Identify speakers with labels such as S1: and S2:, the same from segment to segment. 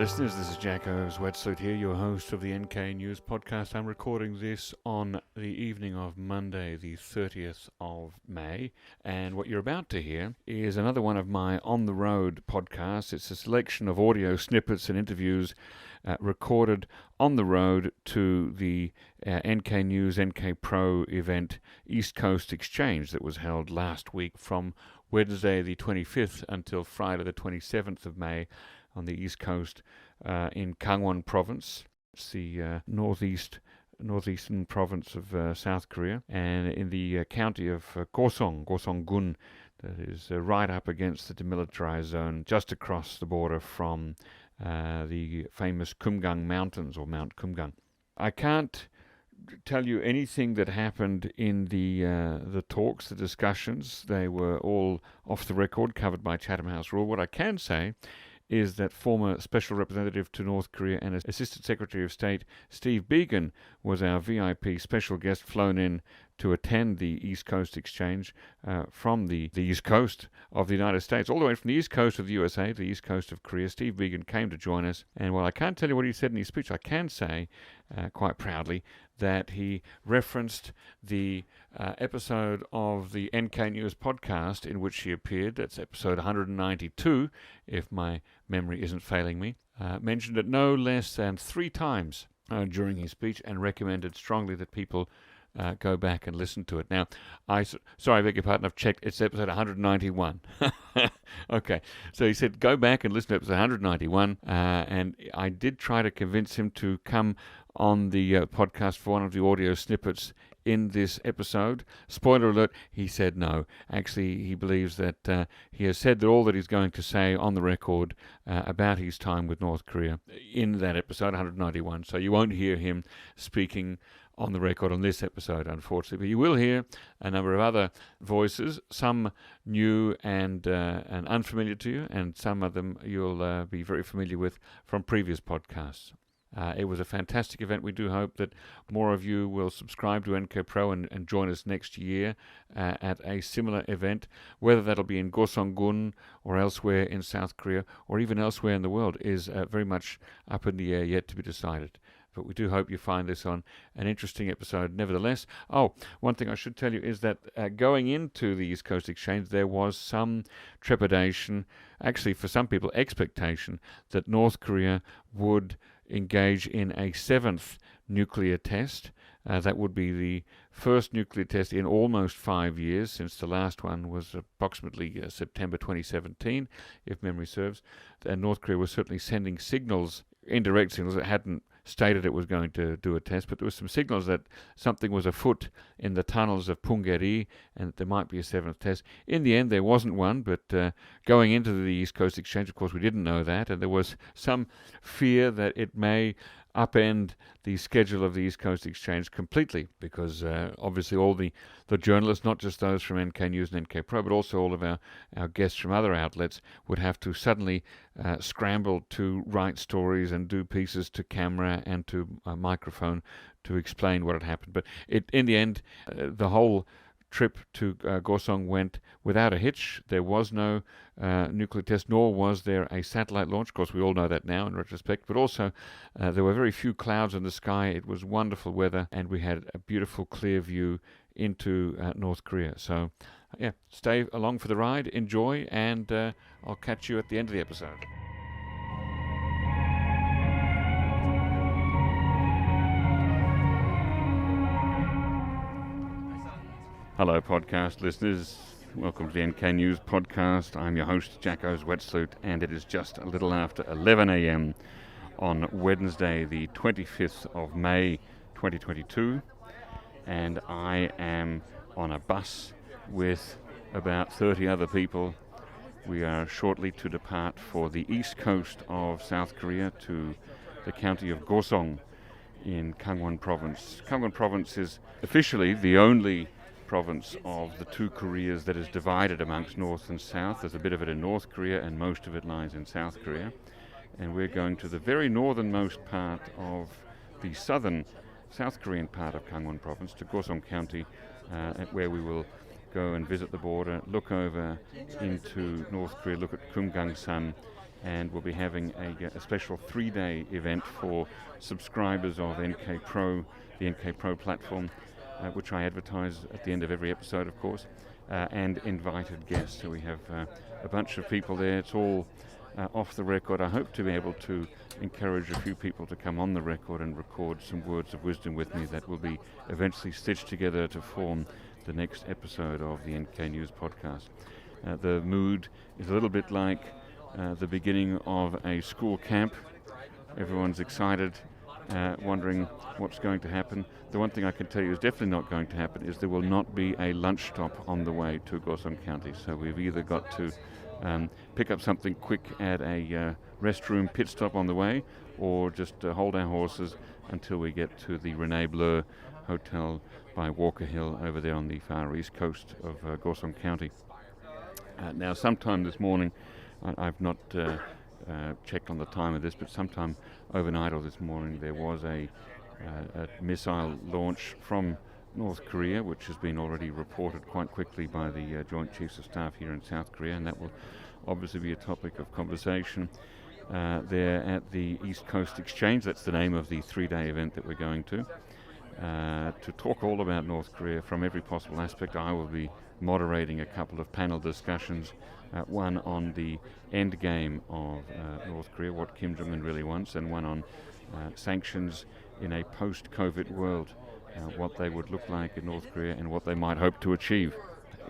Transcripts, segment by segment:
S1: listeners, this is Jacco Zwetsloot here, your host of the NKNews Podcast. I'm recording this on the evening of Monday, the 30th of May, and what you're about to hear is another one of my on-the-road podcasts. It's a selection of audio snippets and interviews recorded on the road to the NK News, NK Pro event East Coast Exchange that was held last week from Wednesday the 25th until Friday the 27th of May on the East Coast in Kangwon province. It's the northeastern province of South Korea, and in the county of Gosong-gun, that is right up against the demilitarized zone, just across the border from the famous Kumgang Mountains, or Mount Kumgang. I can't tell you anything that happened in the talks, the discussions. They were all off the record, covered by Chatham House rule. What I can say is that former Special Representative to North Korea and Assistant Secretary of State Steve Biegun was our VIP special guest flown in to attend the East Coast Exchange from the East Coast of the United States, all the way from the East Coast of the USA to the East Coast of Korea. Steve Biegun came to join us, and while I can't tell you what he said in his speech, I can say quite proudly that he referenced the episode of the NK News Podcast in which he appeared. That's episode 192, if my memory isn't failing me. Mentioned it no less than 3 times during his speech, and recommended strongly that people go back and listen to it. Now, I beg your pardon, I've checked, it's episode 191. Okay, so he said go back and listen to episode 191, and I did try to convince him to come on the podcast for one of the audio snippets in this episode. Spoiler alert, he said no. Actually, he believes that he has said that all that he's going to say on the record about his time with North Korea in that episode 191, so you won't hear him speaking on the record on this episode, unfortunately. But you will hear a number of other voices, some new and unfamiliar to you, and some of them you'll be very familiar with from previous podcasts. It was a fantastic event. We do hope that more of you will subscribe to NK Pro and join us next year at a similar event, whether that'll be in Gosong-gun or elsewhere in South Korea or even elsewhere in the world is very much up in the air, yet to be decided. But we do hope you find this on an interesting episode nevertheless. Oh, one thing I should tell you is that going into the East Coast Exchange, there was some trepidation, actually for some people expectation, that North Korea would engage in a 7th nuclear test. That would be the first nuclear test in almost 5 years, since the last one was approximately September 2017, if memory serves. And North Korea was certainly sending signals, indirect signals. It hadn't stated it was going to do a test, but there were some signals that something was afoot in the tunnels of Punggye-ri and that there might be a 7th test. In the end, there wasn't one, but going into the East Coast Exchange, of course, we didn't know that, and there was some fear that it may upend the schedule of the East Coast Exchange completely, because obviously all the journalists, not just those from NK News and NK Pro, but also all of our guests from other outlets, would have to suddenly scramble to write stories and do pieces to camera and to microphone to explain what had happened. But in the end, the whole trip to Gosong went without a hitch. There was no nuclear test, nor was there a satellite launch. Of course, we all know that now in retrospect, but also there were very few clouds in the sky. It was wonderful weather, and we had a beautiful, clear view into North Korea. So, yeah, stay along for the ride, enjoy, and I'll catch you at the end of the episode. Hello, podcast listeners. Welcome to the NK News Podcast. I'm your host, Jacco Zwetsloot, and it is just a little after 11 a.m. on Wednesday, the 25th of May, 2022, and I am on a bus with about 30 other people. We are shortly to depart for the east coast of South Korea to the county of Gosong in Kangwon province. Kangwon province is officially the only province of the 2 Koreas that is divided amongst North and South. There's a bit of it in North Korea and most of it lies in South Korea. And we're going to the very northernmost part of the southern South Korean part of Kangwon province, to Gosong County, where we will go and visit the border, look over into North Korea, look at Kumgang-san, and we'll be having a special 3-day event for subscribers of NK Pro, the NK Pro platform, which I advertise at the end of every episode, of course, and invited guests. So we have a bunch of people there. It's all off the record. I hope to be able to encourage a few people to come on the record and record some words of wisdom with me that will be eventually stitched together to form the next episode of the NKNews Podcast. The mood is a little bit like the beginning of a school camp. Everyone's excited, wondering what's going to happen. The one thing I can tell you is definitely not going to happen is there will not be a lunch stop on the way to Gosong County. So we've either got to pick up something quick at a restroom pit stop on the way, or just hold our horses until we get to the Rene Bleu Hotel by Walker Hill over there on the far east coast of Gosong County. Now, sometime this morning, I've not checked on the time of this, but sometime overnight or this morning there was a missile launch from North Korea, which has been already reported quite quickly by the Joint Chiefs of Staff here in South Korea, and that will obviously be a topic of conversation there at the East Coast Exchange. That's the name of the 3-day event that we're going to talk all about North Korea from every possible aspect. I will be moderating a couple of panel discussions, one on the end game of North Korea, what Kim Jong-un really wants, and one on sanctions in a post-COVID world, what they would look like in North Korea and what they might hope to achieve.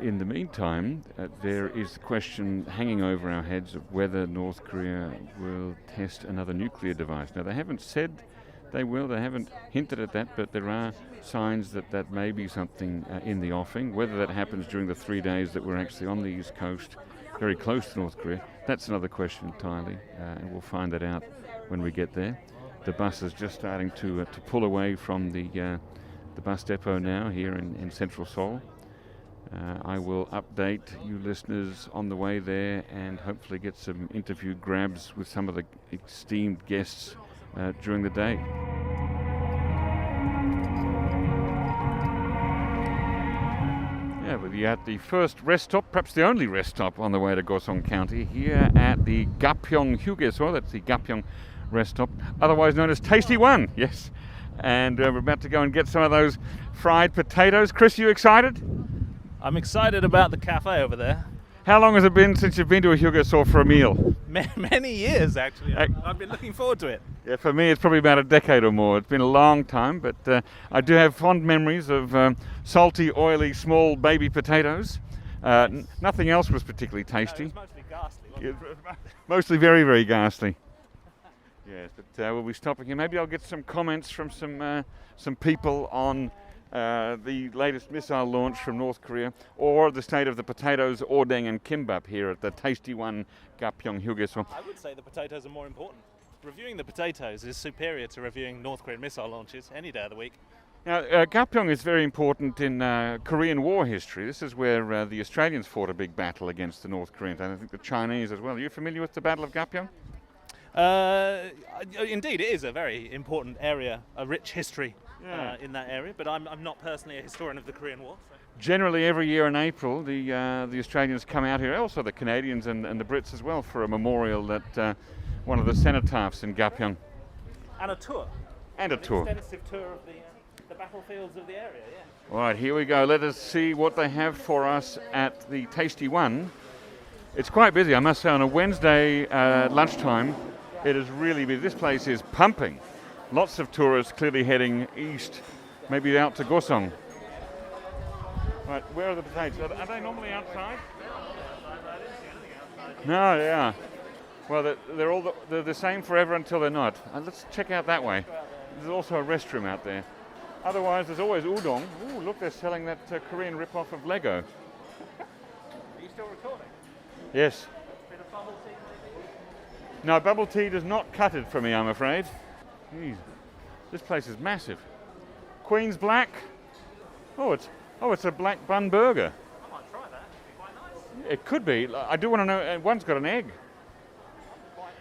S1: In the meantime, there is the question hanging over our heads of whether North Korea will test another nuclear device. Now, they haven't said they will, they haven't hinted at that, but there are signs that may be something in the offing. Whether that happens during the 3 days that we're actually on the East Coast, very close to North Korea, that's another question entirely, and we'll find that out when we get there. The bus is just starting to pull away from the bus depot now here in central Seoul. I will update you listeners on the way there and hopefully get some interview grabs with some of the esteemed guests during the day. Yeah, we're at the first rest stop, perhaps the only rest stop on the way to Gosong County, here at the Gapyeong Hugyeso. That's the Gapyeong rest stop, otherwise known as Tasty One. Yes, and we're about to go and get some of those fried potatoes. Chris, you excited?
S2: I'm excited about the cafe over there.
S1: How long has it been since you've been to a Hugyeso for a meal?
S2: Many years, actually. I've been looking forward to it.
S1: Yeah, for me it's probably about a decade or more. It's been a long time, but I do have fond memories of salty, oily, small baby potatoes. Nothing else was particularly tasty.
S2: No, it was mostly ghastly, wasn't it?
S1: Mostly very, very ghastly. Yes, but we'll be stopping here. Maybe I'll get some comments from some people on the latest missile launch from North Korea, or the state of the potatoes, ordeng and kimbap here at the Tasty One Gapyeong Hugyeso.
S2: I would say the potatoes are more important. Reviewing the potatoes is superior to reviewing North Korean missile launches any day of the week.
S1: Now, Gapyeong is very important in Korean War history. This is where the Australians fought a big battle against the North Koreans, and I think the Chinese as well. Are you familiar with the Battle of Gapyeong?
S2: Indeed, it is a very important area, a rich history in that area, but I'm not personally a historian of the Korean War. So.
S1: Generally, every year in April, the Australians come out here, also the Canadians and the Brits as well, for a memorial at one of the cenotaphs in Gapyeong.
S2: And a tour.
S1: And a tour.
S2: An extensive tour of the battlefields of the area, yeah.
S1: All right, here we go. Let us see what they have for us at the Tasty One. It's quite busy, I must say. On a Wednesday lunchtime, it is really busy. This place is pumping. Lots of tourists clearly heading east, maybe out to Gosong. Right, where are the potatoes? Are they normally outside? No, yeah. Well, they're the same forever until they're not. Let's check out that way. There's also a restroom out there. Otherwise, there's always udon. Ooh, look, they're selling that Korean rip-off of Lego.
S2: Are you still recording?
S1: Yes.
S2: Bit of bubble tea, maybe?
S1: No, bubble tea does not cut it for me, I'm afraid. Jeez, this place is massive. Queen's Black. Oh, it's a black bun burger.
S2: I might try that. It'd be quite nice.
S1: It could be. I do want to know. One's got an egg.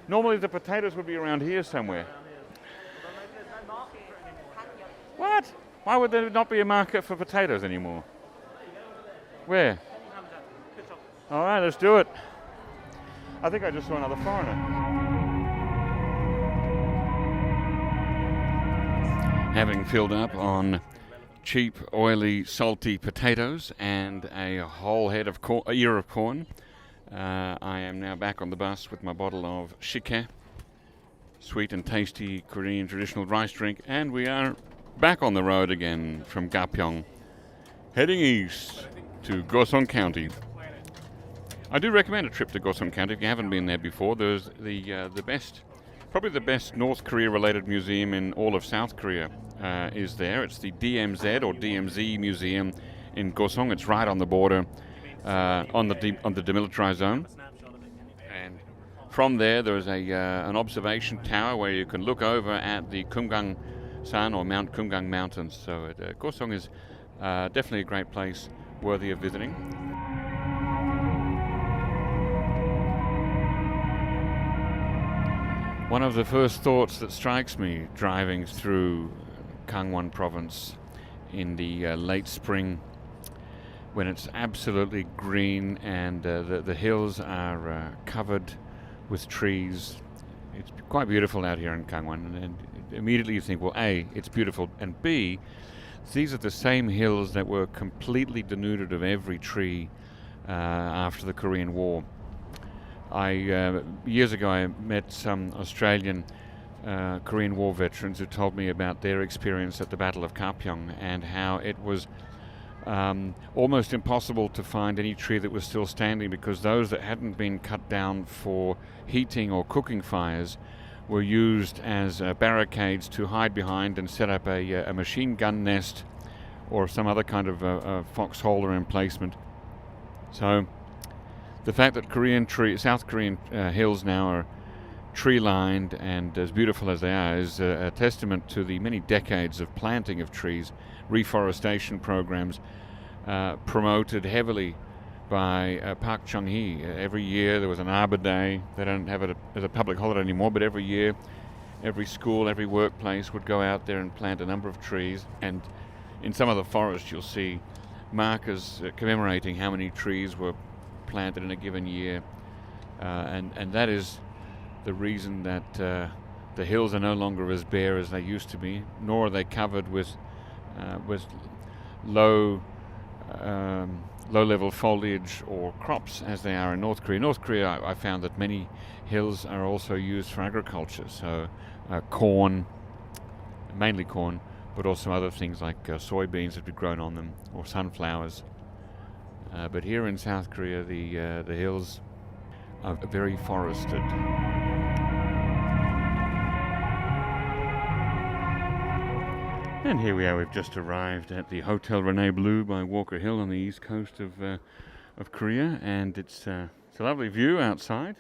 S1: Normally the potatoes would be around here somewhere.
S2: But maybe there's no market for it anymore.
S1: What? Why would there not be a market for potatoes anymore? Where? All right, let's do it. I think I just saw another foreigner. Having filled up on cheap, oily, salty potatoes and a whole head of ear of corn, I am now back on the bus with my bottle of shike, sweet and tasty Korean traditional rice drink, and we are back on the road again from Gapyeong, heading east to Gosong County. I do recommend a trip to Gosong County if you haven't been there before. There's the best North Korea-related museum in all of South Korea is there. It's the DMZ or DMZ Museum in Gosong. It's right on the border, on the demilitarized zone. And from there is an observation tower where you can look over at the Kumgang-san or Mount Kumgang Mountains. So Gosong is definitely a great place worthy of visiting. One of the first thoughts that strikes me driving through Kangwon province in the late spring, when it's absolutely green and the hills are covered with trees. It's quite beautiful out here in Kangwon, and immediately you think, well, A, it's beautiful, and B, these are the same hills that were completely denuded of every tree after the Korean War. Years ago I met some Australian Korean War veterans who told me about their experience at the Battle of Gapyeong and how it was almost impossible to find any tree that was still standing, because those that hadn't been cut down for heating or cooking fires were used as barricades to hide behind and set up a machine gun nest or some other kind of foxhole or emplacement. So the fact that South Korean hills now are tree-lined and as beautiful as they are is a testament to the many decades of planting of trees, reforestation programs promoted heavily by Park Chung-hee. Every year there was an Arbor Day. They don't have it as a public holiday anymore, but every year, every school, every workplace would go out there and plant a number of trees. And in some of the forests you'll see markers commemorating how many trees were planted in a given year, and that is the reason that the hills are no longer as bare as they used to be, nor are they covered with low-level foliage or crops as they are in North Korea. North Korea, I found that many hills are also used for agriculture, so corn, mainly corn, but also other things like soybeans that be grown on them, or sunflowers. But here in South Korea, the hills are very forested. And here we are. We've just arrived at the Hotel Rene Bleu by Walker Hill on the east coast of Korea, and it's a lovely view outside.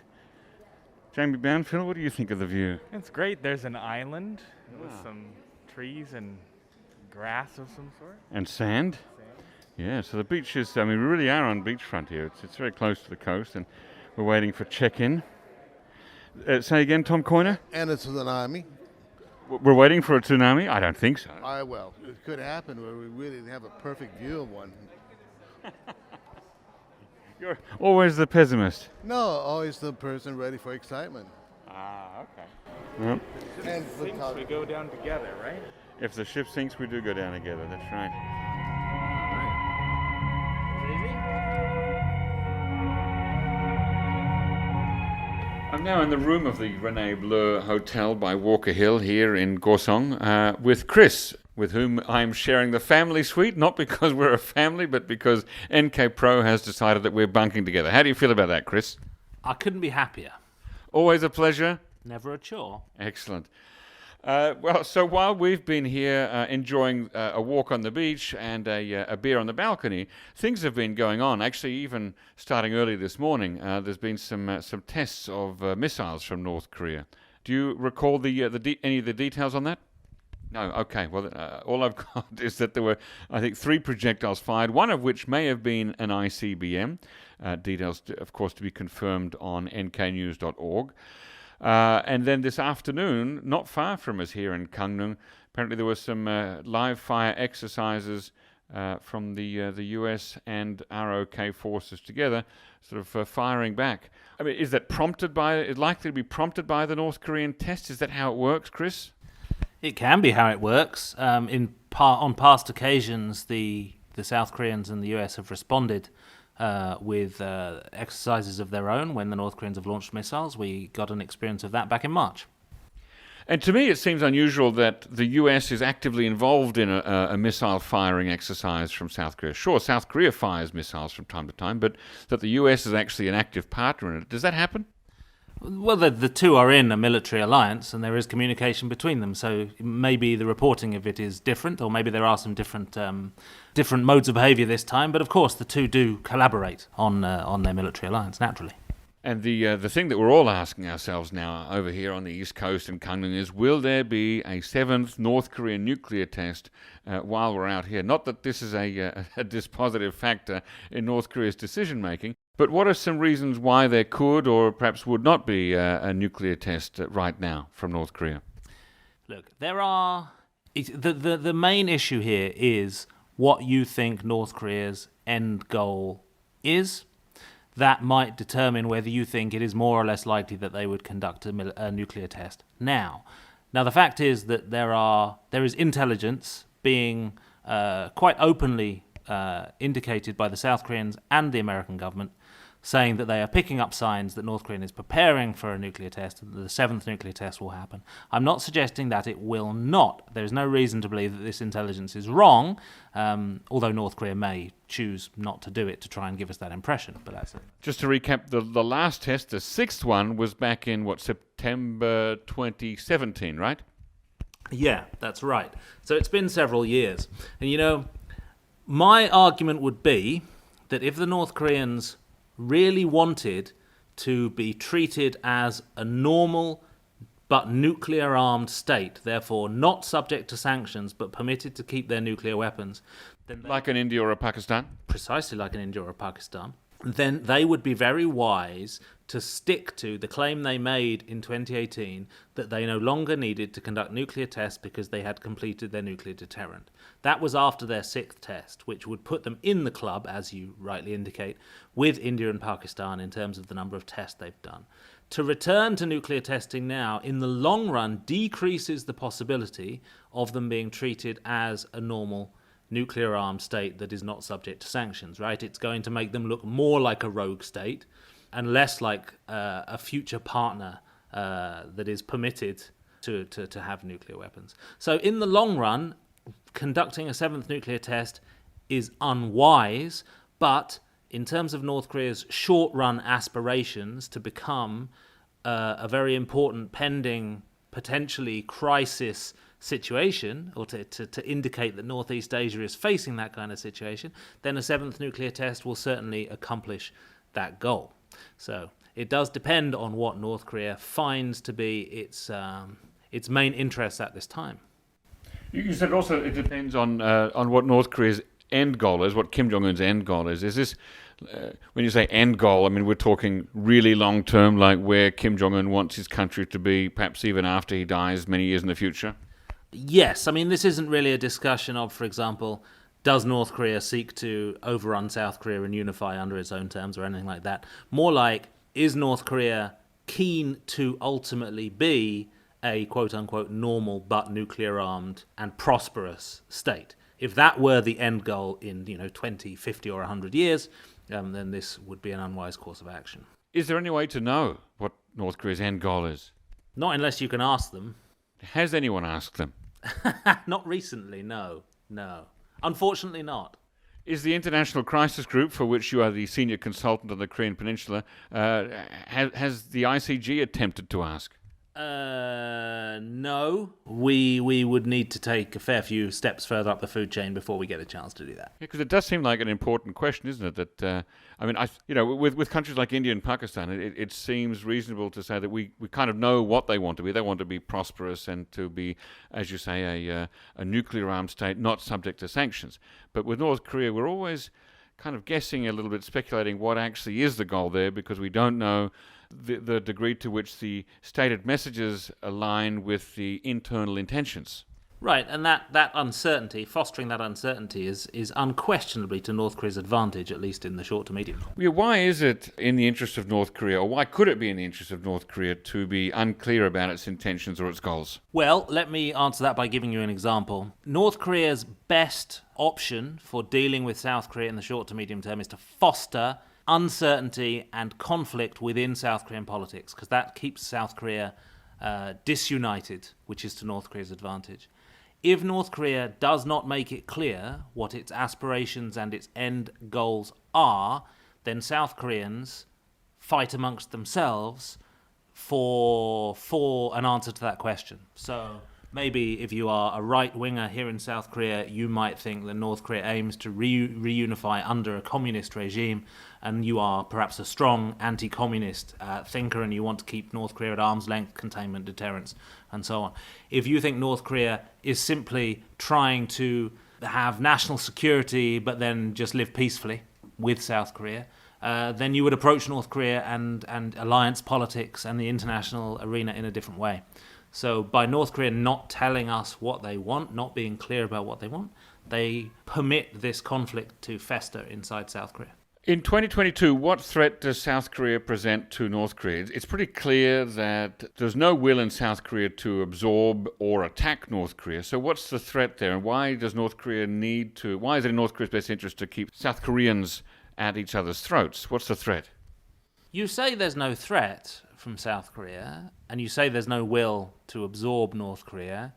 S1: Jamie Banfield, what do you think of the view?
S3: It's great. There's an island with some trees and grass of some sort.
S1: And sand. Yeah, so the beach is, we really are on beachfront here. It's very close to the coast, and we're waiting for check-in. Say again, Tom Coyner?
S4: And a tsunami.
S1: We're waiting for a tsunami? I don't think so.
S4: Well, it could happen where we really have a perfect view of one.
S1: You're always the pessimist.
S4: No, always the person ready for excitement.
S1: Okay. Well,
S4: And
S3: We go down together, right?
S1: if the ship sinks, we do go down together. That's right. I'm now in the room of the Rene Bleu Hotel by Walker Hill here in Gosong with Chris, with whom I'm sharing the family suite, not because we're a family, but because NK Pro has decided that we're bunking together. How do you feel about that, Chris?
S2: I couldn't be happier.
S1: Always a pleasure.
S2: Never a chore.
S1: Excellent. So while we've been here enjoying a walk on the beach and a beer on the balcony, things have been going on. Actually, even starting early this morning, there's been some tests of missiles from North Korea. Do you recall any of the details on that? No. Okay. Well, all I've got is that there were, I think, 3 projectiles fired, one of which may have been an ICBM. Details, of course, to be confirmed on nknews.org. And then this afternoon, not far from us here in Gangneung, apparently there were some live fire exercises from the US and ROK forces together, sort of firing back. I mean, is likely to be prompted by the North Korean test? Is that how it works, Chris?
S2: It can be how it works. On past occasions, the South Koreans and the US have responded with exercises of their own when the North Koreans have launched missiles. We got an experience of that back in March.
S1: And to me, it seems unusual that the US is actively involved in a missile firing exercise from South Korea. Sure, South Korea fires missiles from time to time, but that the US is actually an active partner in it. Does that happen?
S2: Well, the two are in a military alliance, and there is communication between them. So maybe the reporting of it is different, or maybe there are some different modes of behaviour this time. But of course, the two do collaborate on their military alliance naturally.
S1: And the thing that we're all asking ourselves now over here on the East Coast in Kangwon is, will there be a seventh North Korean nuclear test while we're out here? Not that this is a dispositive factor in North Korea's decision-making, but what are some reasons why there could or perhaps would not be a nuclear test right now from North Korea?
S2: Look, the main issue here is what you think North Korea's end goal is. That might determine whether you think it is more or less likely that they would conduct a nuclear test. Now, the fact is that there is intelligence being quite openly indicated by the South Koreans and the American government, saying that they are picking up signs that North Korea is preparing for a nuclear test, and that the seventh nuclear test will happen. I'm not suggesting that it will not. There is no reason to believe that this intelligence is wrong, although North Korea may choose not to do it to try and give us that impression. But that's it.
S1: Just to recap, the last test, the sixth one, was back in, September 2017, right?
S2: Yeah, that's right. So it's been several years. And, my argument would be that if the North Koreans really wanted to be treated as a normal but nuclear-armed state, therefore not subject to sanctions but permitted to keep their nuclear weapons, then
S1: like an India or a Pakistan?
S2: Precisely like an India or a Pakistan. Then they would be very wise to stick to the claim they made in 2018 that they no longer needed to conduct nuclear tests because they had completed their nuclear deterrent. That was after their sixth test, which would put them in the club, as you rightly indicate, with India and Pakistan in terms of the number of tests they've done. To return to nuclear testing now, in the long run, decreases the possibility of them being treated as a normal nuclear-armed state that is not subject to sanctions, right? It's going to make them look more like a rogue state and less like a future partner that is permitted to have nuclear weapons. So in the long run, conducting a seventh nuclear test is unwise, but in terms of North Korea's short-run aspirations to become a very important pending, potentially crisis situation, or to indicate that Northeast Asia is facing that kind of situation, then a seventh nuclear test will certainly accomplish that goal. So it does depend on what North Korea finds to be its main interests at this time.
S1: You said also it depends on what North Korea's end goal is, what Kim Jong-un's end goal is. Is this, when you say end goal, I mean, we're talking really long term, like where Kim Jong-un wants his country to be, perhaps even after he dies many years in the future?
S2: Yes, I mean, this isn't really a discussion of, for example, does North Korea seek to overrun South Korea and unify under its own terms or anything like that. More like, is North Korea keen to ultimately be a quote-unquote normal but nuclear-armed and prosperous state? If that were the end goal in 20, 50 or 100 years, then this would be an unwise course of action.
S1: Is there any way to know what North Korea's end goal is?
S2: Not unless you can ask them.
S1: Has anyone asked them?
S2: Not recently, no. Unfortunately not.
S1: Is the International Crisis Group, for which you are the senior consultant on the Korean Peninsula, has the ICG attempted to ask?
S2: No. We would need to take a fair few steps further up the food chain before we get a chance to do that.
S1: Because it does seem like an important question, isn't it? That with countries like India and Pakistan, it seems reasonable to say that we kind of know what they want to be. They want to be prosperous and to be, as you say, a nuclear-armed state, not subject to sanctions. But with North Korea, we're always kind of guessing a little bit, speculating what actually is the goal there, because we don't know the degree to which the stated messages align with the internal intentions.
S2: Right, and that uncertainty, fostering that uncertainty, is unquestionably to North Korea's advantage, at least in the short to medium term.
S1: Yeah, why is it in the interest of North Korea, or why could it be in the interest of North Korea to be unclear about its intentions or its goals?
S2: Well, let me answer that by giving you an example. North Korea's best option for dealing with South Korea in the short to medium term is to foster uncertainty and conflict within South Korean politics, because that keeps South Korea disunited, which is to North Korea's advantage. If North Korea does not make it clear what its aspirations and its end goals are, then South Koreans fight amongst themselves for an answer to that question. So maybe if you are a right-winger here in South Korea, you might think that North Korea aims to reunify under a communist regime, and you are perhaps a strong anti-communist thinker and you want to keep North Korea at arm's length, containment, deterrence, and so on. If you think North Korea is simply trying to have national security but then just live peacefully with South Korea, then you would approach North Korea and alliance politics and the international arena in a different way. So by North Korea not telling us what they want, not being clear about what they want, they permit this conflict to fester inside South Korea.
S1: In 2022, what threat does South Korea present to North Korea? It's pretty clear that there's no will in South Korea to absorb or attack North Korea. So what's the threat there, and why does North Korea why is it in North Korea's best interest to keep South Koreans at each other's throats? What's the threat?
S2: You say there's no threat from South Korea, and you say there's no will to absorb North Korea.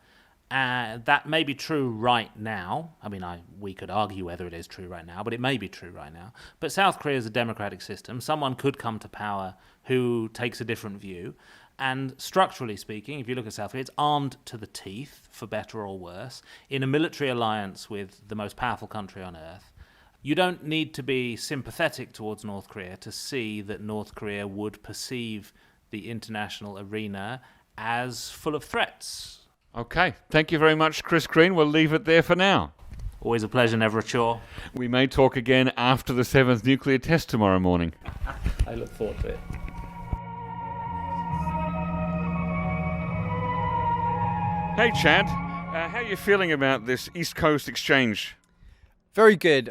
S2: That may be true right now. I mean, we could argue whether it is true right now, but it may be true right now. But South Korea is a democratic system. Someone could come to power who takes a different view. And structurally speaking, if you look at South Korea, it's armed to the teeth, for better or worse, in a military alliance with the most powerful country on earth. You don't need to be sympathetic towards North Korea to see that North Korea would perceive the international arena as full of threats.
S1: Okay, thank you very much, Chris Green. We'll leave it there for now.
S2: Always a pleasure, never a chore.
S1: We may talk again after the 7th nuclear test tomorrow morning.
S2: I look forward to it.
S1: Hey, Chad, how are you feeling about this East Coast exchange?
S5: Very good.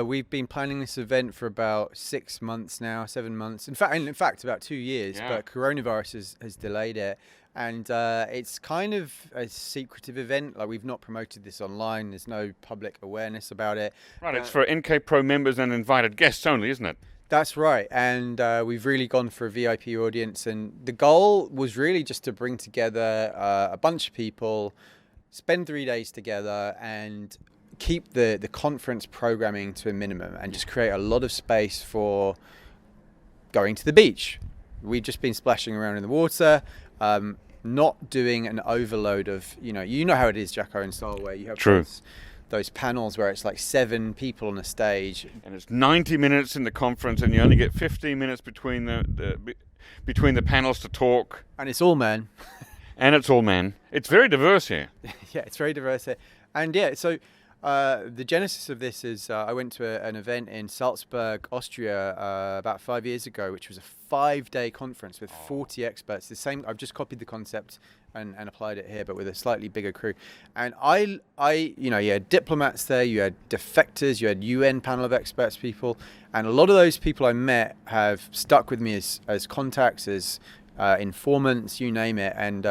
S5: We've been planning this event for about 6 months now, 7 months. In fact, about 2 years.
S1: Yeah.
S5: But coronavirus has delayed it, and it's kind of a secretive event. Like, we've not promoted this online. There's no public awareness about it.
S1: Right, it's for NK Pro members and invited guests only, isn't it?
S5: That's right, and we've really gone for a VIP audience. And the goal was really just to bring together a bunch of people, spend 3 days together, and keep the conference programming to a minimum and just create a lot of space for going to the beach. We've just been splashing around in the water, not doing an overload of, you know how it is, Jacco and Seoul, where you have those panels where it's like 7 people on a stage.
S1: And it's 90 minutes in the conference and you only get 15 minutes between the panels to talk.
S5: And it's all men.
S1: And it's all men. It's very diverse here.
S5: Yeah, it's very diverse here. And yeah, so the genesis of this is I went to an event in Salzburg, Austria, about 5 years ago, which was a 5-day conference with 40 experts. The same. I've just copied the concept and applied it here, but with a slightly bigger crew. And you had diplomats there, you had defectors, you had UN panel of experts people, and a lot of those people I met have stuck with me as contacts, as informants, you name it. And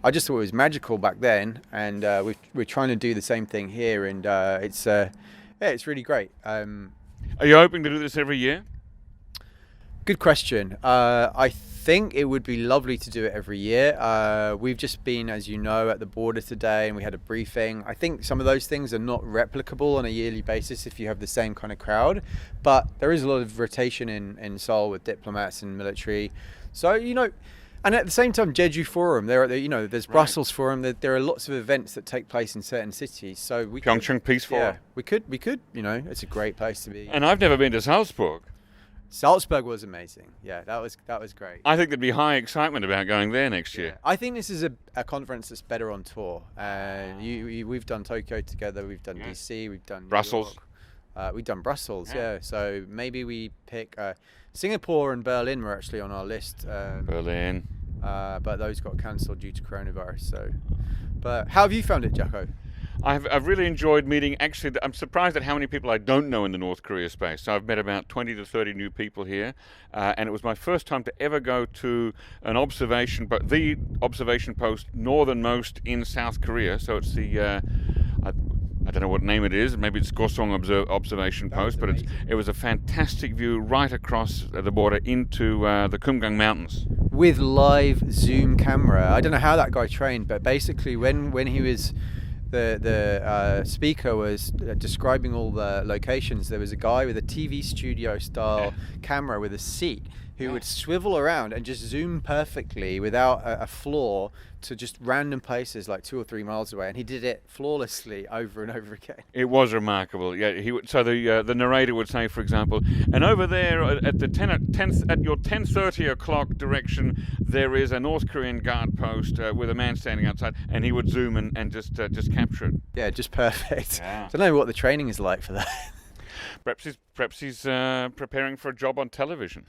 S5: I just thought it was magical back then, and we're trying to do the same thing here, and it's really great.
S1: Are you hoping to do this every year?
S5: Good question. I think it would be lovely to do it every year. We've just been, as you know, at the border today, and we had a briefing. I think some of those things are not replicable on a yearly basis if you have the same kind of crowd, but there is a lot of rotation in Seoul with diplomats and military. So, and at the same time, Jeju Forum, there's Brussels Forum. There are lots of events that take place in certain cities. So
S1: Pyeongchang Peace Forum.
S5: Yeah, we could. It's a great place to be.
S1: And I've never been to Salzburg.
S5: Salzburg was amazing. Yeah, that was great.
S1: I think there'd be high excitement about going there next year.
S5: I think this is a conference that's better on tour. We've done Tokyo together. We've done DC. We've done
S1: Brussels.
S5: We've done Brussels. Yeah. So maybe we pick Singapore and Berlin were actually on our list.
S1: Berlin.
S5: But those got cancelled due to coronavirus. So, But how have you found it, Jacco?
S1: I've really enjoyed meeting. Actually, I'm surprised at how many people I don't know in the North Korea space. So I've met about 20 to 30 new people here, and it was my first time to ever go to an observation, but the observation post northernmost in South Korea. So it's the I don't know what name it is. Maybe it's Gosong Observation Post, but it was a fantastic view right across the border into the Kumgang Mountains.
S5: With live zoom camera. I don't know how that guy trained, but basically when he was the speaker was describing all the locations, there was a guy with a TV studio style camera with a seat who would swivel around and just zoom perfectly without a flaw to just random places like 2 or 3 miles away, and he did it flawlessly over and over again.
S1: It was remarkable. Yeah, he would. So the narrator would say, for example, and over there at the 10:30 o'clock direction, there is a North Korean guard post with a man standing outside, and he would zoom and just capture it.
S5: Yeah, just perfect.
S1: Yeah.
S5: I don't know what the training is like for that.
S1: Perhaps he's preparing for a job on television.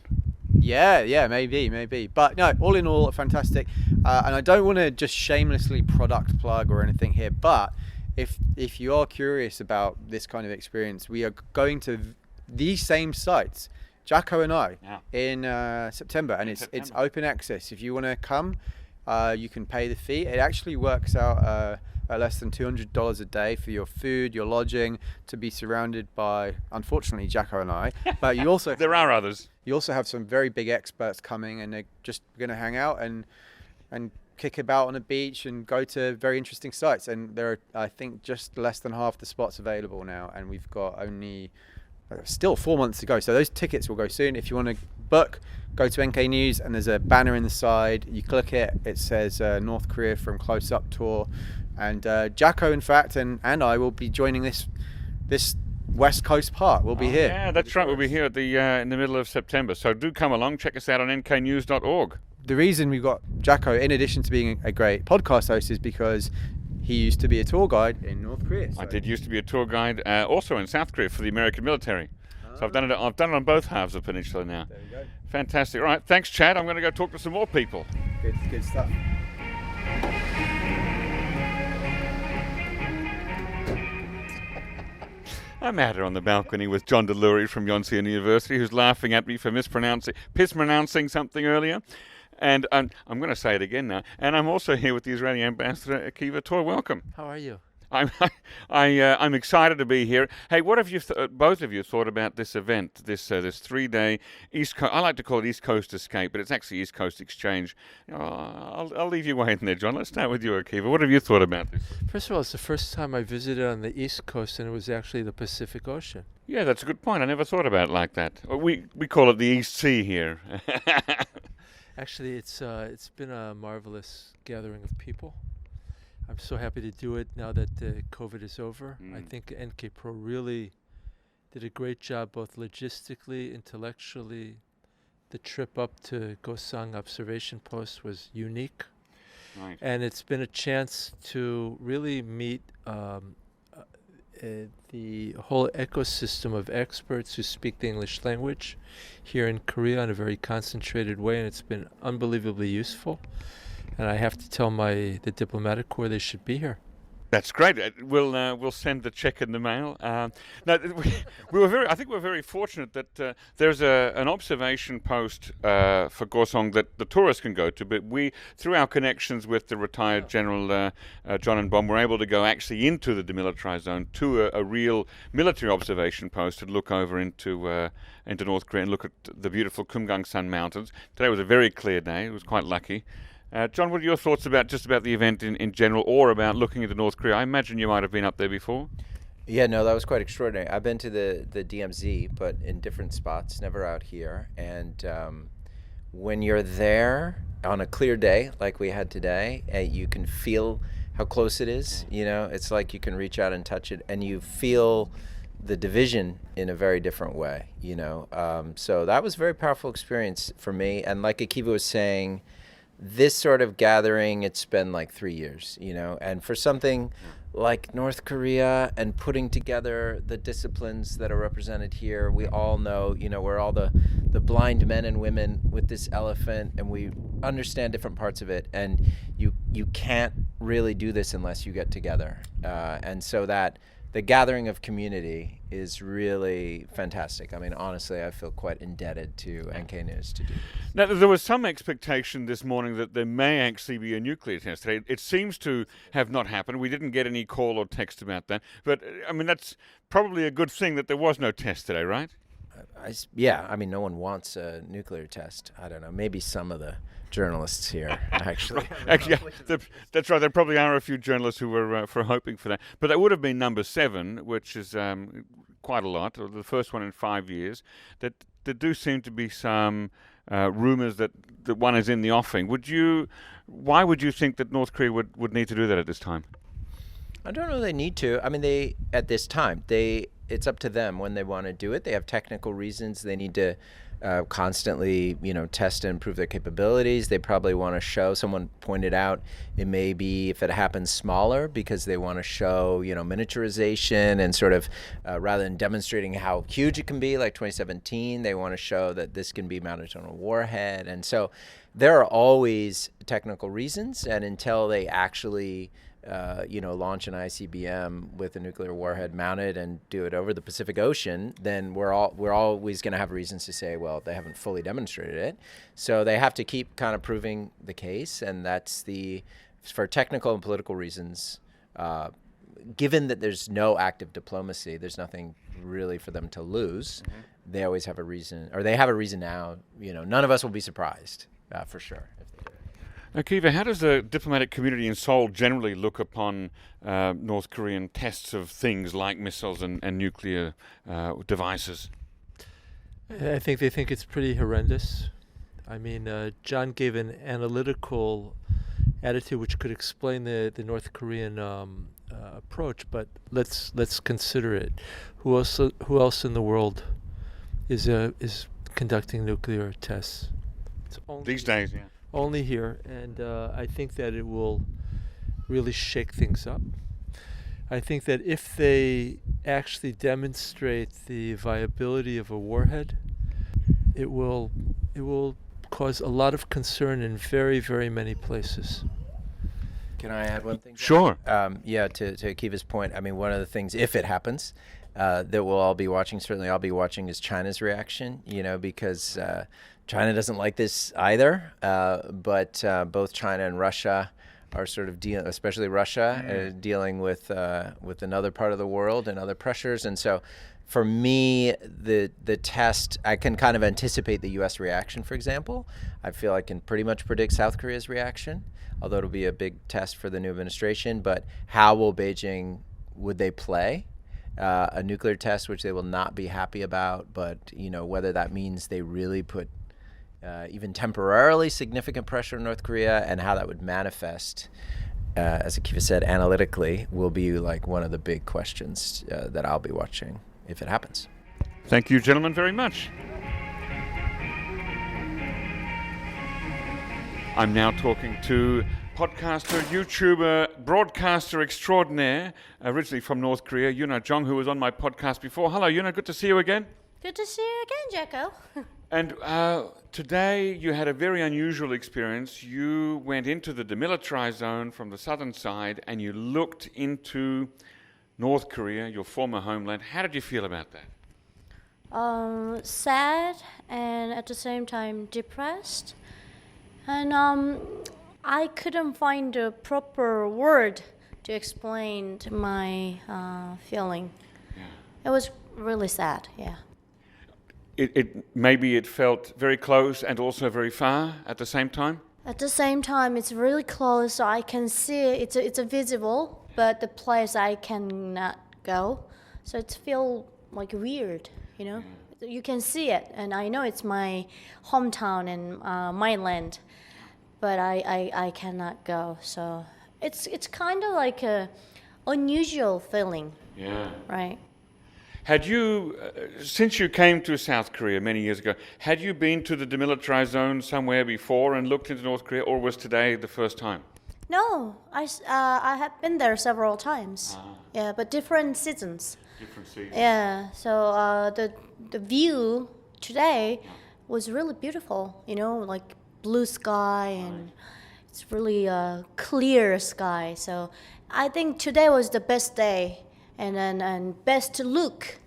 S5: Yeah, maybe. But no, all in all, fantastic. And I don't want to just shamelessly product plug or anything here, but if you are curious about this kind of experience, we are going to these same sites, Jacco and I, in September, and it's open access. If you want to come, you can pay the fee. It actually works out at less than $200 a day for your food, your lodging, to be surrounded by, unfortunately, Jacco and I. But you also
S1: there are others.
S5: You also have some very big experts coming, and they're just going to hang out and kick about on a beach and go to very interesting sites. And there are, I think, just less than half the spots available now, and we've got only still 4 months to go. So those tickets will go soon. If you want to book, go to NK News, and there's a banner in the side. You click it. It says North Korea from Close Up Tour. And Jacco, in fact, and I will be joining this West Coast part. We'll be here.
S1: Yeah, that's right. We'll be here at the in the middle of September. So do come along. Check us out on nknews.org.
S5: The reason we've got Jacco, in addition to being a great podcast host, is because he used to be a tour guide in North Korea. So.
S1: I did used to be a tour guide also in South Korea for the American military. So I've done it on both halves of the peninsula now.
S5: There you go.
S1: Fantastic. All right. Thanks, Chad. I'm going to go talk to some more people.
S5: Good stuff.
S1: I'm out here on the balcony with John Delury from Yonsei University, who's laughing at me for mispronouncing something earlier. And I'm going to say it again now. And I'm also here with the Israeli ambassador, Akiva. Welcome.
S6: How are you?
S1: I'm excited to be here. Hey, what have you both of you thought about this event? This 3-day East Coast. I like to call it East Coast Escape, but it's actually East Coast Exchange. I'll leave you waiting there, John. Let's start with you, Akiva. What have you thought about this?
S6: First of all, it's the first time I visited on the East Coast, and it was actually the Pacific Ocean.
S1: Yeah, that's a good point. I never thought about it like that. We call it the East Sea here.
S6: Actually, it's been a marvelous gathering of people. I'm so happy to do it now that COVID is over. I think NK Pro really did a great job, both logistically, intellectually. The trip up to Gosang Observation Post was unique.
S1: Right.
S6: And it's been a chance to really meet the whole ecosystem of experts who speak the English language here in Korea in a very concentrated way, and it's been unbelievably useful. And I have to tell the diplomatic corps they should be here.
S1: That's great. We'll send the check in the mail. I think we're very fortunate that there's an observation post for Gosong that the tourists can go to. But we, through our connections with the retired General John and Bom, were able to go actually into the demilitarized zone to a real military observation post and look over into North Korea and look at the beautiful Kumgangsan Mountains. Today was a very clear day. It was quite lucky. John, what are your thoughts about the event in general, or about looking into North Korea? I imagine you might have been up there before.
S7: Yeah, no, that was quite extraordinary. I've been to the DMZ, but in different spots, never out here. And when you're there on a clear day, like we had today, you can feel how close it is. You know, it's like you can reach out and touch it, and you feel the division in a very different way. You know, so that was a very powerful experience for me. And like Akiva was saying, this sort of gathering, it's been like 3 years, you know, and for something like North Korea and putting together the disciplines that are represented here, we all know, you know, we're all the blind men and women with this elephant, and we understand different parts of it, and you can't really do this unless you get together. And so that the gathering of community is really fantastic. I mean, honestly, I feel quite indebted to NK News to do this.
S1: Now, there was some expectation this morning that there may actually be a nuclear test today. It seems to have not happened. We didn't get any call or text about that. But, I mean, that's probably a good thing that there was no test today, right?
S7: Yeah, I mean, no one wants a nuclear test. I don't know. Maybe some of the journalists here, actually.
S1: Actually, yeah, that's right. There probably are a few journalists who were hoping for that. But that would have been number 7, which is quite a lot, or the first one in 5 years. That there do seem to be some rumors that one is in the offing. Why would you think that North Korea would need to do that at this time?
S7: I don't know they need to. I mean, at this time, it's up to them when they want to do it. They have technical reasons. They need to constantly, test and improve their capabilities. They probably want to show, someone pointed out, it may be if it happens smaller because they want to show, miniaturization and sort of, rather than demonstrating how huge it can be, like 2017, they want to show that this can be mounted on a warhead. And so there are always technical reasons, and until they actually launch an ICBM with a nuclear warhead mounted and do it over the Pacific Ocean, then we're always going to have reasons to say, well, they haven't fully demonstrated it. So they have to keep kind of proving the case, and that's for technical and political reasons. Given that there's no active diplomacy, there's nothing really for them to lose. Mm-hmm. They always have a reason, or they have a reason now. None of us will be surprised, for sure.
S1: Akiva, how does the diplomatic community in Seoul generally look upon North Korean tests of things like missiles and nuclear devices?
S6: I think they think it's pretty horrendous. I mean, John gave an analytical attitude which could explain the North Korean approach, but let's consider it. Who else in the world is conducting nuclear tests?
S1: These days, yeah.
S6: Only here, and I think that it will really shake things up. I think that if they actually demonstrate the viability of a warhead, it will cause a lot of concern in very, very many places.
S7: Can I add one thing?
S1: Sure.
S7: To Akiva's point, I mean, one of the things, if it happens, that we'll all be watching, certainly I'll be watching, is China's reaction, because China doesn't like this either, but both China and Russia are sort of especially Russia, dealing with another part of the world and other pressures. And so for me, the test, I can kind of anticipate the U.S. reaction, for example. I feel I can pretty much predict South Korea's reaction, although it'll be a big test for the new administration. But how would they play a nuclear test, which they will not be happy about, but whether that means they really put even temporarily significant pressure on North Korea, and how that would manifest, as Akiva said, analytically, will be like one of the big questions that I'll be watching if it happens.
S1: Thank you, gentlemen, very much. I'm now talking to podcaster, YouTuber, broadcaster extraordinaire, originally from North Korea, Yuna Jong, who was on my podcast before. Hello, Yuna. Good to see you again.
S8: Good to see you again, Jacco.
S1: And today you had a very unusual experience. You went into the demilitarized zone from the southern side and you looked into North Korea, your former homeland. How did you feel about that?
S8: Sad and at the same time depressed. And I couldn't find a proper word to explain my feeling. Yeah. It was really sad, yeah.
S1: Maybe it felt very close and also very far at the same time?
S8: At the same time, it's really close, so I can see it. It's visible, but the place I cannot go. So it feels like weird, You can see it, and I know it's my hometown and my land, but I cannot go. So it's kind of like a unusual feeling.
S1: Yeah.
S8: Right.
S1: Had you, since you came to South Korea many years ago, had you been to the demilitarized zone somewhere before and looked into North Korea, or was today the first time?
S8: No, I have been there several times. Yeah, but different seasons.
S1: Different seasons.
S8: Yeah, so the view today was really beautiful. Like blue sky, and it's really clear sky. So I think today was the best day and best look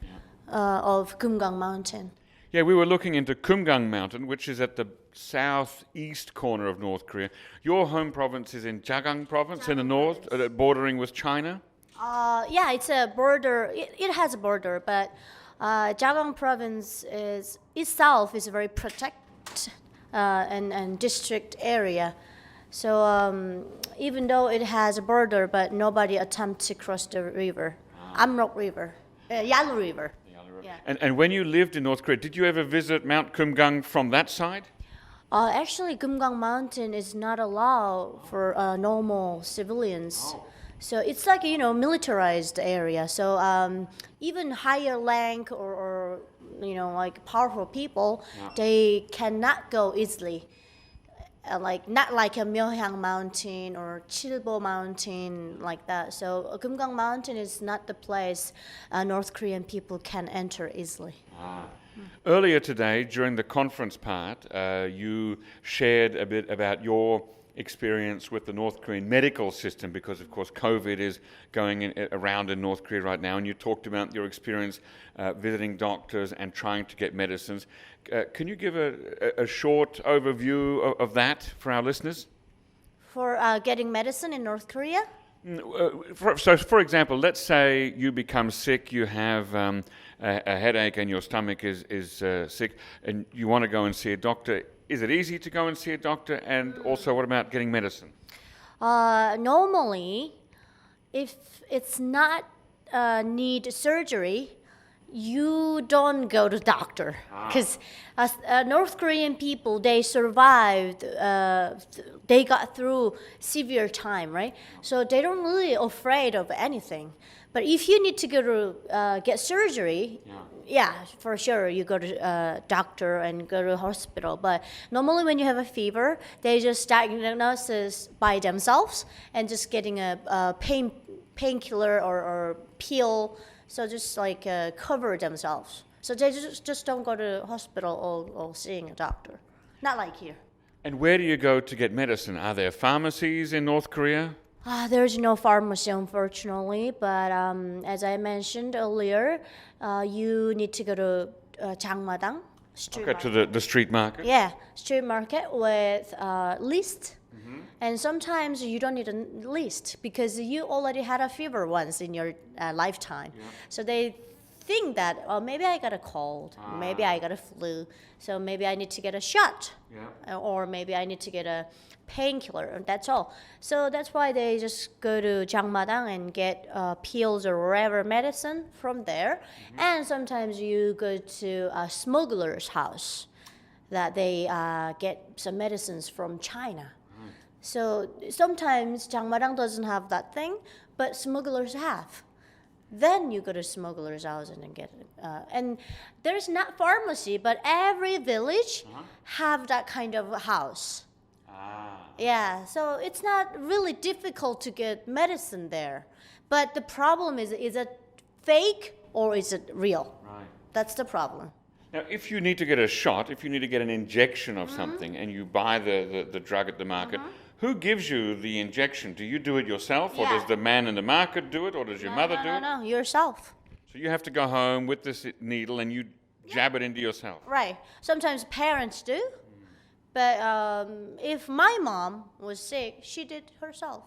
S8: of Kumgang Mountain.
S1: Yeah, we were looking into Kumgang Mountain, which is at the southeast corner of North Korea. Your home province is in Jagang Province in the north, bordering with China.
S8: Yeah, it's a border. It has a border, but Jagang Province itself is a very protected and district area. So even though it has a border, but nobody attempts to cross the river, Amrok River, Yalu River. Yeah.
S1: And when you lived in North Korea, did you ever visit Mount Kumgang from that side?
S8: Actually, Kumgang Mountain is not allowed for normal civilians. So it's like, militarized area. So even higher rank or like powerful people, they cannot go easily. Not like a Myeohyang Mountain or Chilbo Mountain like that. So Kumgang Mountain is not the place North Korean people can enter easily.
S1: Earlier today, during the conference part, you shared a bit about your experience with the North Korean medical system because, of course, COVID is going around in North Korea right now, and you talked about your experience visiting doctors and trying to get medicines. Can you give a short overview of that for our listeners?
S8: For getting medicine in North Korea?
S1: So, for example, let's say you become sick, you have a headache and your stomach is sick, and you want to go and see a doctor. Is it easy to go and see a doctor? And also, what about getting medicine?
S8: Normally, if it's not need surgery, you don't go to doctor because North Korean people, they survived, they got through severe time, right? So they don't really afraid of anything. But if you need to go to get surgery, yeah, for sure, you go to doctor and go to hospital. But normally when you have a fever, they just diagnose this by themselves and just getting a painkiller or pill. So just like cover themselves. So they just don't go to hospital or seeing a doctor. Not like here.
S1: And where do you go to get medicine? Are there pharmacies in North Korea?
S8: There's no pharmacy, unfortunately. But as I mentioned earlier, you need to go to Jangmadang.
S1: To the street market?
S8: Yeah, street market with list. And sometimes you don't need a list because you already had a fever once in your lifetime. So they think that, maybe I got a cold, maybe I got a flu, so maybe I need to get a shot, or maybe I need to get a painkiller, and that's all. So that's why they just go to Jangmadang and get pills or whatever medicine from there. And sometimes you go to a smuggler's house that they get some medicines from China. So sometimes Jangmadang doesn't have that thing, but smugglers have. Then you go to smuggler's house and then get it. And there's not pharmacy, but every village have that kind of house. Yeah, so it's not really difficult to get medicine there. But the problem is it fake or is it real? Right. That's the problem.
S1: Now, if you need to get a shot, if you need to get an injection of something and you buy the drug at the market, who gives you the injection? Do you do it yourself, or does the man in the market do it, or does your mother do it?
S8: No, yourself.
S1: So you have to go home with this needle and you jab it into yourself.
S8: Right. Sometimes parents do, but if my mom was sick, she did herself.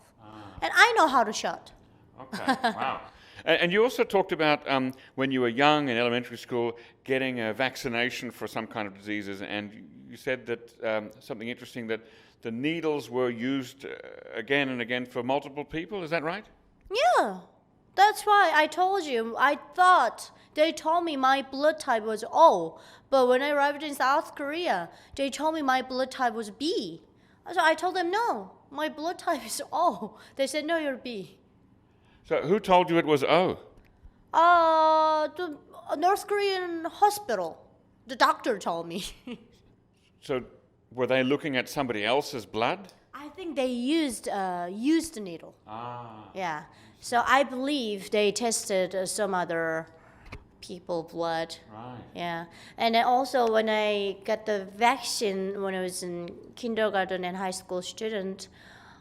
S8: And I know how to shot.
S1: Okay, wow. And you also talked about when you were young in elementary school, getting a vaccination for some kind of diseases, and you said that something interesting, that the needles were used again and again for multiple people. Is that right?
S8: Yeah. That's why I told you. I thought they told me my blood type was O, but when I arrived in South Korea, they told me my blood type was B. So I told them, no, my blood type is O. They said, no, you're B.
S1: So who told you it was O?
S8: The North Korean hospital. The doctor told me.
S1: So were they looking at somebody else's blood?
S8: I think they used the needle. Yeah. So I believe they tested some other people blood.
S1: Right.
S8: Yeah, and then also when I got the vaccine when I was in kindergarten and high school student,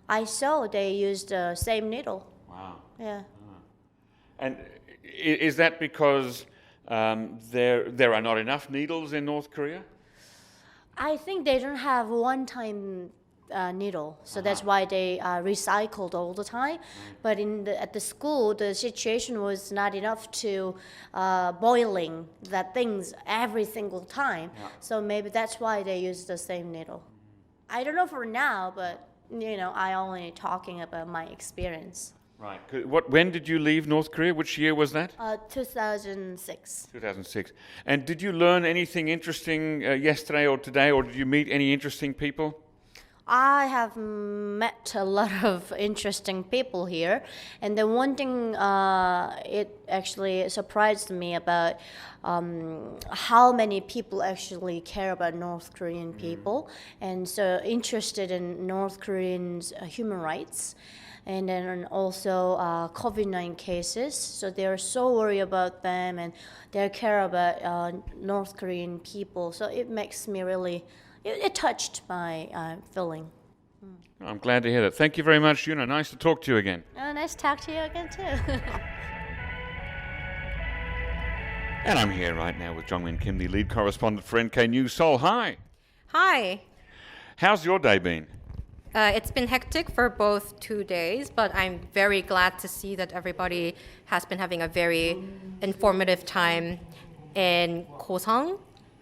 S8: I saw they used the same needle.
S1: Wow.
S8: Yeah.
S1: And is that because there are not enough needles in North Korea?
S8: I think they don't have one-time needle, so that's why they recycled all the time. But at the school, the situation was not enough to boiling the things every single time. So maybe that's why they use the same needle. I don't know for now, but I only talking about my experience.
S1: Right. When did you leave North Korea? Which year was that?
S8: 2006.
S1: 2006. And did you learn anything interesting yesterday or today, or did you meet any interesting people?
S8: I have met a lot of interesting people here, and the one thing it actually surprised me about how many people actually care about North Korean people, and so interested in North Koreans' human rights. And then also COVID-19 cases. So they're so worried about them and they care about North Korean people. So it makes me really, it touched my feeling.
S1: I'm glad to hear that. Thank you very much, Yuna. Nice to talk to you again.
S8: Nice to talk to you again too.
S1: And I'm here right now with Jongmin Kim, the lead correspondent for NK News Seoul. Hi.
S9: Hi.
S1: How's your day been?
S9: It's been hectic for both 2 days, but I'm very glad to see that everybody has been having a very informative time in Koseong.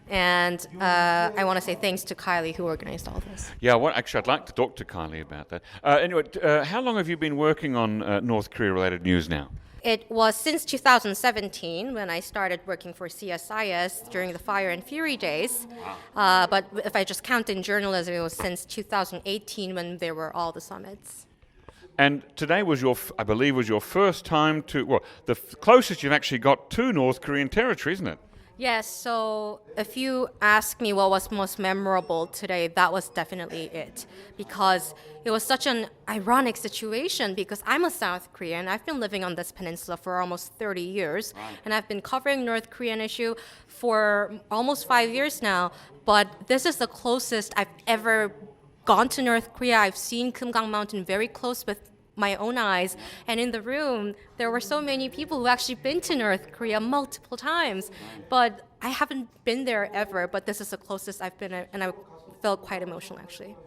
S9: And I want to say thanks to Kylie who organized all this.
S1: Yeah, well, actually, I'd like to talk to Kylie about that. Anyway, how long have you been working on North Korea-related news now?
S9: It was since 2017 when I started working for CSIS during the Fire and Fury days. But if I just count in journalism, it was since 2018 when there were all the summits.
S1: And today was I believe, was your first time to, the closest you've actually got to North Korean territory, isn't it?
S9: Yes, so if you ask me what was most memorable today, that was definitely it. Because it was such an ironic situation because I'm a South Korean. I've been living on this peninsula for almost 30 years. Right. And I've been covering North Korean issue for almost 5 years now. But this is the closest I've ever gone to North Korea. I've seen Kumgang Mountain very close with my own eyes, and in the room there were so many people who actually been to North Korea multiple times, but I haven't been there ever. But this is the closest I've been, and I felt quite emotional actually.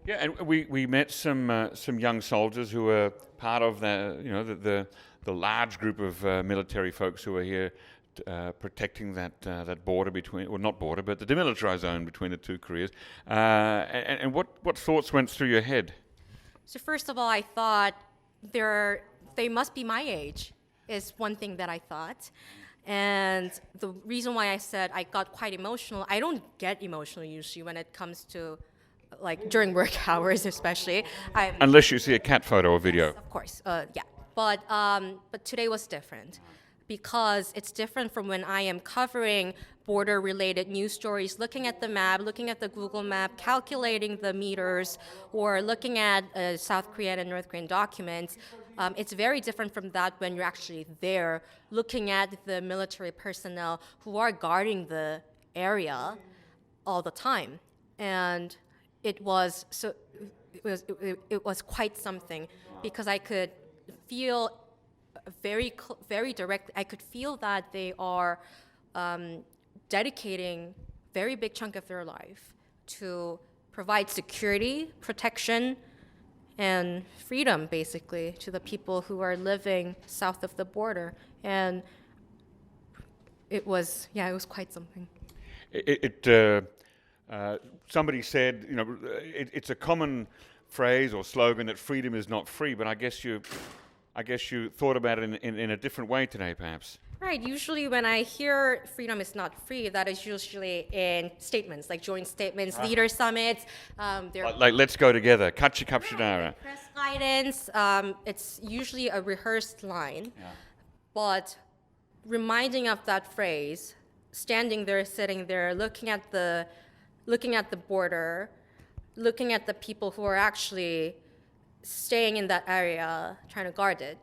S1: Yeah, and we met some young soldiers who were part of the large group of military folks who were here protecting that border between, or not border, but the demilitarized zone between the two Koreas. And what thoughts went through your head?
S9: So first of all, I thought they must be my age, is one thing that I thought. And the reason why I said I got quite emotional, I don't get emotional usually when it comes to, like, during work hours especially.
S1: Unless you see a cat photo or video.
S9: Of course, yeah. But today was different because it's different from when I am covering border-related news stories, looking at the map, looking at the Google map, calculating the meters, or looking at South Korean and North Korean documents. It's very different from that when you're actually there, looking at the military personnel who are guarding the area all the time. And it was quite something because I could feel very direct. I could feel that they are dedicating very big chunk of their life to provide security, protection, and freedom, basically, to the people who are living south of the border. And it was quite something.
S1: Somebody said, it's a common phrase or slogan that freedom is not free, but I guess you thought about it in a different way today, perhaps.
S9: Right. Usually when I hear freedom is not free, that is usually in statements, like joint statements, leader summits.
S1: Like let's go together, Kapshidara.
S9: Press guidance. It's usually a rehearsed line. Yeah. But reminding of that phrase, standing there, sitting there, looking at the border, looking at the people who are actually staying in that area, trying to guard it.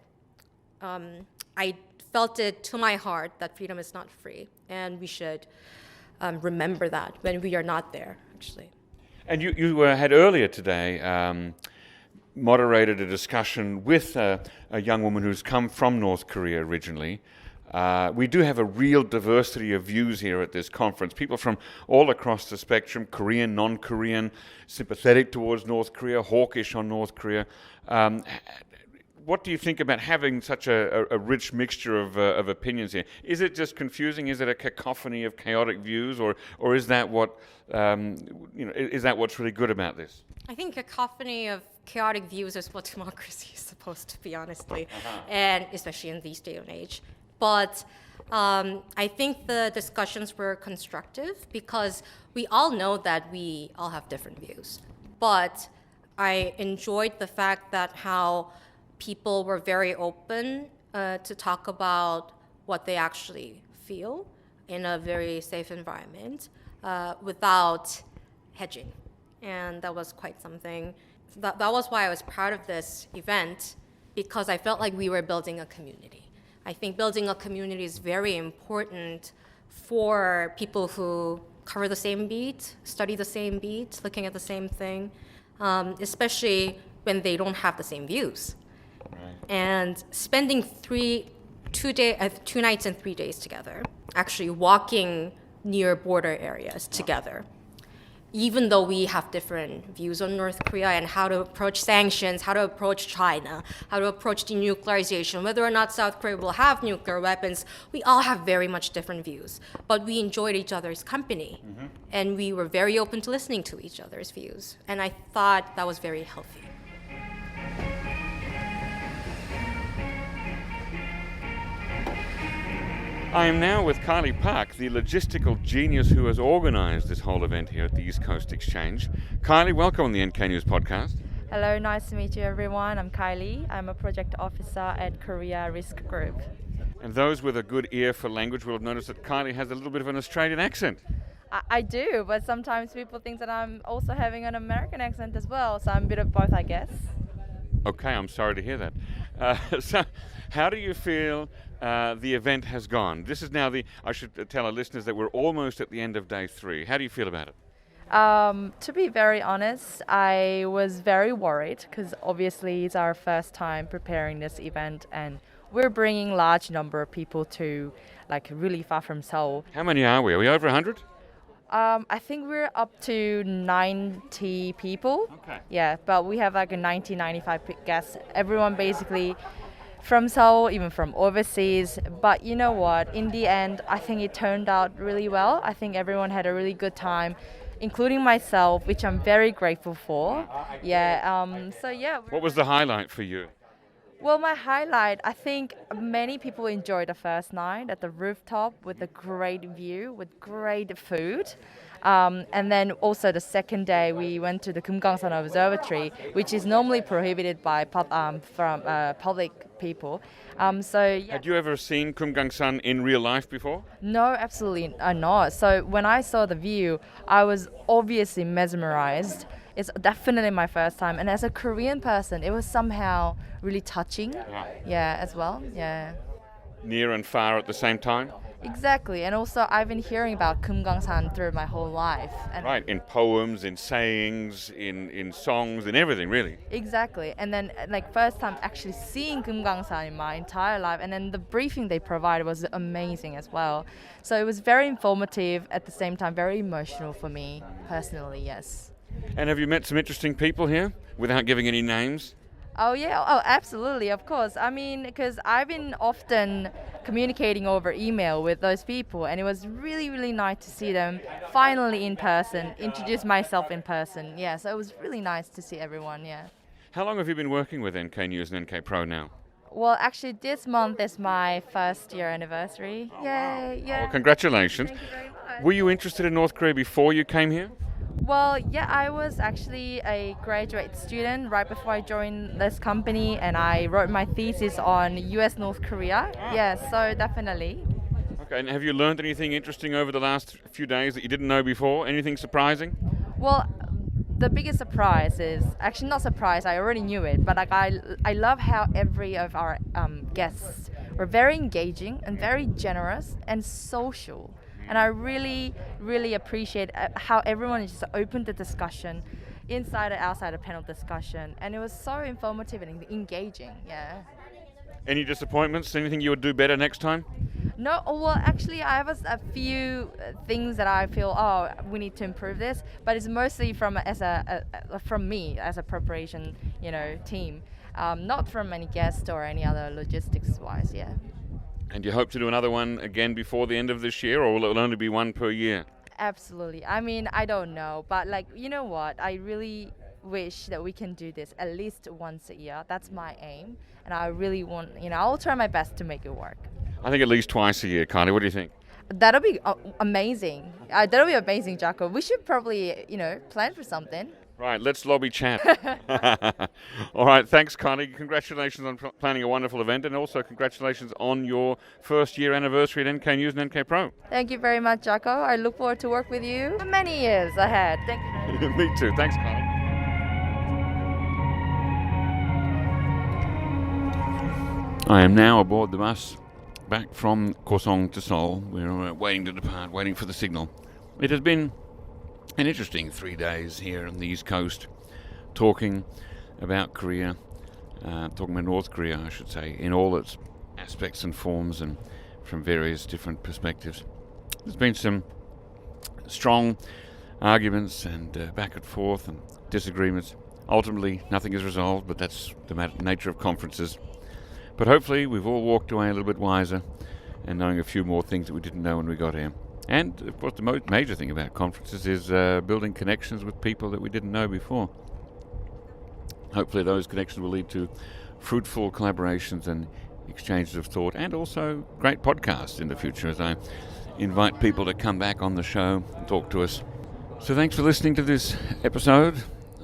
S9: I felt it to my heart that freedom is not free, and we should remember that when we are not there, actually.
S1: And you had earlier today moderated a discussion with a young woman who's come from North Korea originally. We do have a real diversity of views here at this conference. People from all across the spectrum, Korean, non-Korean, sympathetic towards North Korea, hawkish on North Korea. What do you think about having such a rich mixture of opinions here? Is it just confusing? Is it a cacophony of chaotic views, or is that what is that what's really good about this?
S9: I think cacophony of chaotic views is what democracy is supposed to be, honestly, and especially in this day and age. But I think the discussions were constructive because we all know that we all have different views. But I enjoyed the fact that how people were very open to talk about what they actually feel in a very safe environment without hedging. And that was quite something. That was why I was proud of this event, because I felt like we were building a community. I think building a community is very important for people who cover the same beat, study the same beat, looking at the same thing, especially when they don't have the same views. Right. And spending 2 nights and 3 days together, actually walking near border areas together, even though we have different views on North Korea and how to approach sanctions, how to approach China, how to approach denuclearization, whether or not South Korea will have nuclear weapons, we all have very much different views. But we enjoyed each other's company, and we were very open to listening to each other's views. And I thought that was very healthy.
S1: I am now with Kylie Park, the logistical genius who has organised this whole event here at the East Coast Exchange. Kylie, welcome on the NK News Podcast.
S10: Hello, nice to meet you everyone. I'm Kylie. I'm a project officer at Korea Risk Group.
S1: And those with a good ear for language will have noticed that Kylie has a little bit of an Australian accent.
S10: I do, but sometimes people think that I'm also having an American accent as well, so I'm a bit of both, I guess.
S1: Okay, I'm sorry to hear that. So, how do you feel the event has gone? This is now I should tell our listeners that we're almost at the end of day 3. How do you feel about it?
S10: To be very honest, I was very worried because obviously it's our first time preparing this event and we're bringing large number of people to like really far from Seoul.
S1: How many are we? Are we over 100?
S10: I think we're up to 90 people.
S1: Okay.
S10: Yeah, but we have like a 95 guests. Everyone basically from Seoul, even from overseas. But you know what? In the end, I think it turned out really well. I think everyone had a really good time, including myself, which I'm very grateful for. Yeah. So yeah.
S1: What was the highlight for you?
S10: Well, my highlight, I think many people enjoyed the first night at the rooftop with a great view, with great food. And then also the second day, we went to the Kumgangsan Observatory, which is normally prohibited by public people. So yeah.
S1: Had you ever seen Kumgangsan in real life before?
S10: No, absolutely not. So when I saw the view, I was obviously mesmerized. It's definitely my first time, and as a Korean person, it was somehow really touching. Yeah, as well. Yeah.
S1: Near and far at the same time?
S10: Exactly, and also I've been hearing about Kumgangsan through my whole life. And
S1: right, in poems, in sayings, in songs, in everything, really.
S10: Exactly, and then like first time actually seeing Kumgangsan in my entire life, and then the briefing they provided was amazing as well. So it was very informative, at the same time very emotional for me personally, yes.
S1: And have you met some interesting people here, without giving any names?
S10: Oh yeah, oh absolutely, of course. I mean, because I've been often communicating over email with those people, and it was really, really nice to see them finally in person, introduce myself in person. Yeah, so it was really nice to see everyone, yeah.
S1: How long have you been working with NK News and NK Pro now?
S10: Well, actually, this month is my first year anniversary.
S1: Oh,
S10: Yay,
S1: wow.
S10: yeah.
S1: Well, congratulations.
S10: Thank you very much.
S1: Were you interested in North Korea before you came here?
S10: Well, yeah, I was actually a graduate student right before I joined this company, and I wrote my thesis on US North Korea. Yeah, so definitely.
S1: Okay, and have you learned anything interesting over the last few days that you didn't know before? Anything surprising?
S10: Well, the biggest surprise is actually not surprise. I already knew it, but like I love how every of our guests were very engaging and very generous and social. And I really, really appreciate how everyone just opened the discussion, inside and outside the panel discussion. And it was so informative and engaging, yeah.
S1: Any disappointments? Anything you would do better next time?
S10: No, well, actually, I have a few things that I feel, we need to improve this. But it's mostly from me as a preparation, team, not from any guest or any other logistics-wise, yeah.
S1: And you hope to do another one again before the end of this year, or will it only be one per year?
S10: Absolutely. I mean, I don't know, but you know what? I really wish that we can do this at least once a year. That's my aim, and I really want, I'll try my best to make it work.
S1: I think at least twice a year, Kylie. What do you think?
S10: That'll be amazing. That'll be amazing, Jacco. We should probably, plan for something.
S1: Right, let's lobby chat. All right, thanks, Kylie. Congratulations on planning a wonderful event, and also congratulations on your first year anniversary at NK News and NK Pro.
S10: Thank you very much, Jacco. I look forward to work with you for many years ahead. Thank you.
S1: Me too. Thanks, Kylie. I am now aboard the bus back from Kaohsiung to Seoul. We're waiting to depart, waiting for the signal. It has been an interesting 3 days here on the East Coast, talking about Korea, talking about North Korea, I should say, in all its aspects and forms and from various different perspectives. There's been some strong arguments and back and forth and disagreements. Ultimately, nothing is resolved, but that's the nature of conferences. But hopefully we've all walked away a little bit wiser and knowing a few more things that we didn't know when we got here. And, of course, the major thing about conferences is building connections with people that we didn't know before. Hopefully those connections will lead to fruitful collaborations and exchanges of thought, and also great podcasts in the future as I invite people to come back on the show and talk to us. So thanks for listening to this episode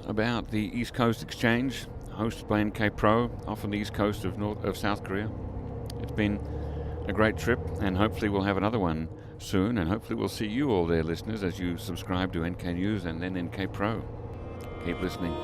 S1: about the East Coast Exchange, hosted by NK Pro, off on the east coast of South Korea. It's been a great trip, and hopefully we'll have another one soon, and hopefully we'll see you all there, listeners, as you subscribe to NK News and then NK Pro. Keep listening.